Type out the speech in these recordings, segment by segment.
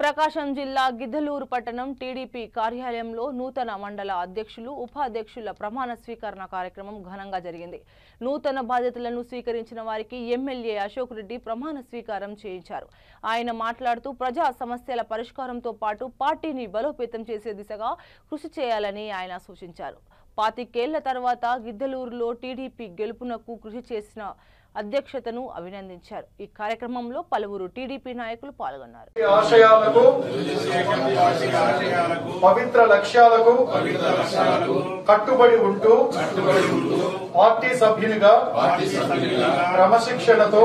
ప్రకాశం జిల్లా గిద్దలూరు పట్టణం టీడీపీ కార్యాలయంలో నూతన మండల అధ్యక్షులు ఉపాధ్యక్షుల ప్రమాణ స్వీకరణ కార్యక్రమం ఘనంగా జరిగింది. నూతన బాధ్యతలను స్వీకరించిన వారికి ఎమ్మెల్యే అశోక్ రెడ్డి ప్రమాణ స్వీకారం చేయించారు. ఆయన మాట్లాడుతూ ప్రజా సమస్యల పరిష్కారంతో పాటు పార్టీని బలోపేతం చేసే దిశగా కృషి చేయాలని ఆయన సూచించారు. 25 ఏళ్ల తర్వాత గిద్దలూరులో టీడీపీ గెలుపునకు కృషి చేసిన అధ్యక్షతను అభినందించారు. ఈ కార్యక్రమంలో పలువురు టీడీపీ నాయకులు పాల్గొన్నారు. ఆశయాలకు పవిత్ర లక్ష్యాలకు కట్టుబడి ఉంటూ పార్టీ సభ్యునిగా క్రమశిక్షణతో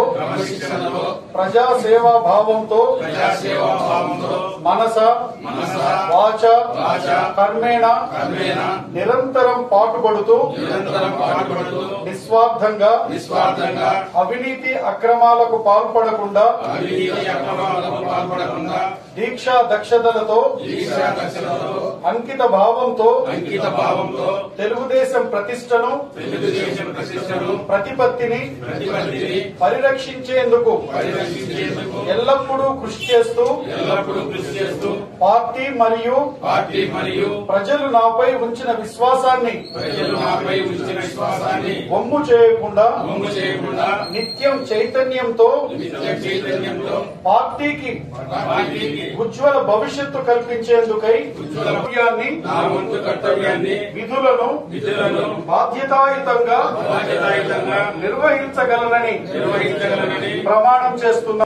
ప్రజా సేవా భావంతో మనస వాచ కర్మేణ నిరంతరం పాటుపడుతూ నిస్వార్థంగా అవినీతి అక్రమాలకు పాల్పడకుండా దీక్షా దక్షతలతో అంకిత భావంతో తెలుగుదేశం ప్రతిష్టను ప్రతిపత్తిని పరిరక్షించేందుకు ఎల్లప్పుడూ కృషి చేస్తూ పార్టీ మరియు ప్రజలు నాపై ఉంచిన విశ్వాసాన్ని వమ్ము చేయకుండా నిత్యం చైతన్యంతో పార్టీకి ఉజ్వల భవిష్యత్తు కల్పించేందుకై విధులను బాధ్యతాయుతంగా నిర్వహించగలనని ప్రమాణం చేస్తున్న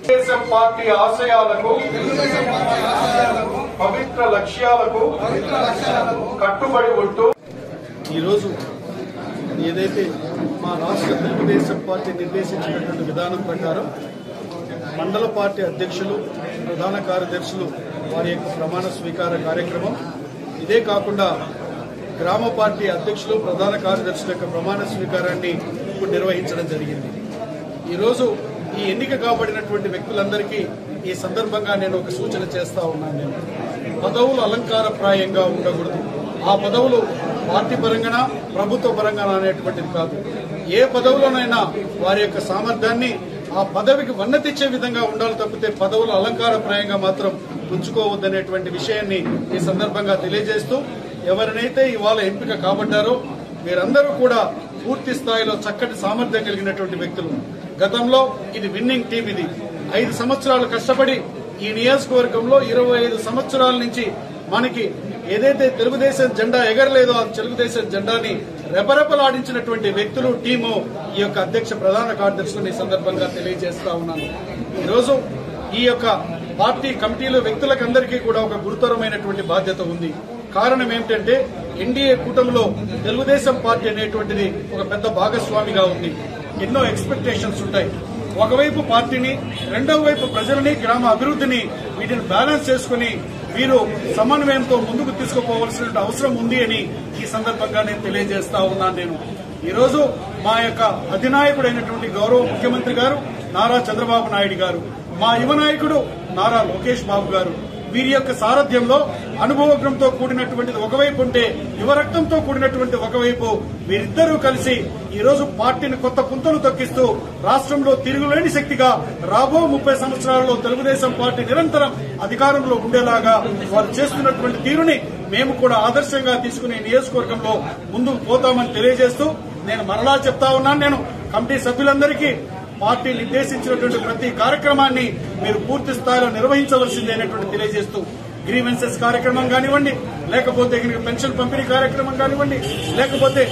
తెలుగుదేశం పార్టీ ఆశయాలకు పవిత్ర లక్ష్యాలకు కట్టుబడి ఉంటూ ఈరోజు ఏదైతే మా రాష్ట్ర తెలుగుదేశం పార్టీ నిర్దేశించినటువంటి విధానం ప్రకారం మండల పార్టీ అధ్యక్షులు ప్రధాన కార్యదర్శులు వారి యొక్క ప్రమాణ స్వీకార కార్యక్రమం, ఇదే కాకుండా గ్రామ పార్టీ అధ్యక్షులు ప్రధాన కార్యదర్శుల యొక్క ప్రమాణ స్వీకారాన్ని ఇప్పుడు నిర్వహించడం జరిగింది. ఈరోజు ఈ ఎన్నిక కాబడినటువంటి వ్యక్తులందరికీ ఈ సందర్భంగా నేను ఒక సూచన చేస్తా ఉన్నాను. పదవులు అలంకారప్రాయంగా ఉండకూడదు. ఆ పదవులు పార్టీ పరంగానా ప్రభుత్వ పరంగానా అనేటువంటిది కాదు. ఏ పదవులోనైనా వారి యొక్క సామర్థ్యాన్ని ఆ పదవికి వన్నతిచ్చే విధంగా ఉండాలి తప్పితే పదవులు అలంకారప్రాయంగా మాత్రం ఉంచుకోవద్దనేటువంటి విషయాన్ని ఈ సందర్భంగా తెలియజేస్తూ, ఎవరినైతే ఇవాళ ఎంపిక కాబడ్డారో వీరందరూ కూడా పూర్తి స్థాయిలో చక్కటి సామర్థ్యం కలిగినటువంటి వ్యక్తులు. గతంలో ఇది విన్నింగ్ టీం. ఇది 5 సంవత్సరాలు కష్టపడి ఈ నియోజకవర్గంలో 25 సంవత్సరాల నుంచి మనకి ఏదైతే తెలుగుదేశం జెండా ఎగరలేదో ఆ తెలుగుదేశం జెండాని రెపరెపలాడించినటువంటి వ్యక్తులు టీము ఈ యొక్క అధ్యక్ష ప్రధాన కార్యదర్శులను ఈ సందర్భంగా తెలియజేస్తా ఉన్నాను. ఈరోజు ఈ యొక్క పార్టీ కమిటీలో వ్యక్తులకందరికీ కూడా ఒక గురుతరమైనటువంటి బాధ్యత ఉంది. కారణం ఏమిటంటే ఎన్డీఏ కూటమిలో తెలుగుదేశం పార్టీ అనేటువంటిది ఒక పెద్ద భాగస్వామిగా ఉంది. ఎన్నో ఎక్స్పెక్టేషన్స్ ఉంటాయి. ఒకవైపు పార్టీని, రెండవ వైపు ప్రజలని, గ్రామ అభివృద్ధిని, వీటిని బ్యాలెన్స్ చేసుకుని వీరు సమన్వయంతో ముందుకు తీసుకుపోవాల్సిన అవసరం ఉంది అని ఈ సందర్భంగా నేను తెలియజేస్తా ఉన్నాను. ఈరోజు మా యొక్క అధినాయకుడైనటువంటి గౌరవ ముఖ్యమంత్రి గారు నారా చంద్రబాబు నాయుడు గారు, మా యువ నాయకుడు నారా లోకేష్ బాబు గారు, వీరి యొక్క సారథ్యంలో అనుభవజ్ఞంతో కూడినటువంటిది ఒకవైపు ఉంటే యువరక్తంతో కూడినటువంటి ఒకవైపు వీరిద్దరూ కలిసి ఈరోజు పార్టీని కొత్త పుంతలు తొక్కిస్తూ రాష్ట్రంలో తిరుగులేని శక్తిగా రాబో 30 సంవత్సరాల్లో తెలుగుదేశం పార్టీ నిరంతరం అధికారంలో ఉండేలాగా వారు చేస్తున్నటువంటి తీరుని మేము కూడా ఆదర్శంగా తీసుకుని నియోజకవర్గంలో ముందుకు పోతామని తెలియజేస్తూ నేను మరలా చెప్తా ఉన్నాను. నేను కమిటీ సభ్యులందరికీ పార్టీ నిర్దేశించినటువంటి ప్రతి కార్యక్రమాన్ని మీరు పూర్తి స్థాయిలో నిర్వహించవలసిందేనటువంటి తెలియజేస్తూ, గ్రీవెన్సెస్ కార్యక్రమం కానివ్వండి, లేకపోతే పెన్షన్ పంపిణీ కార్యక్రమం కానివ్వండి, లేకపోతే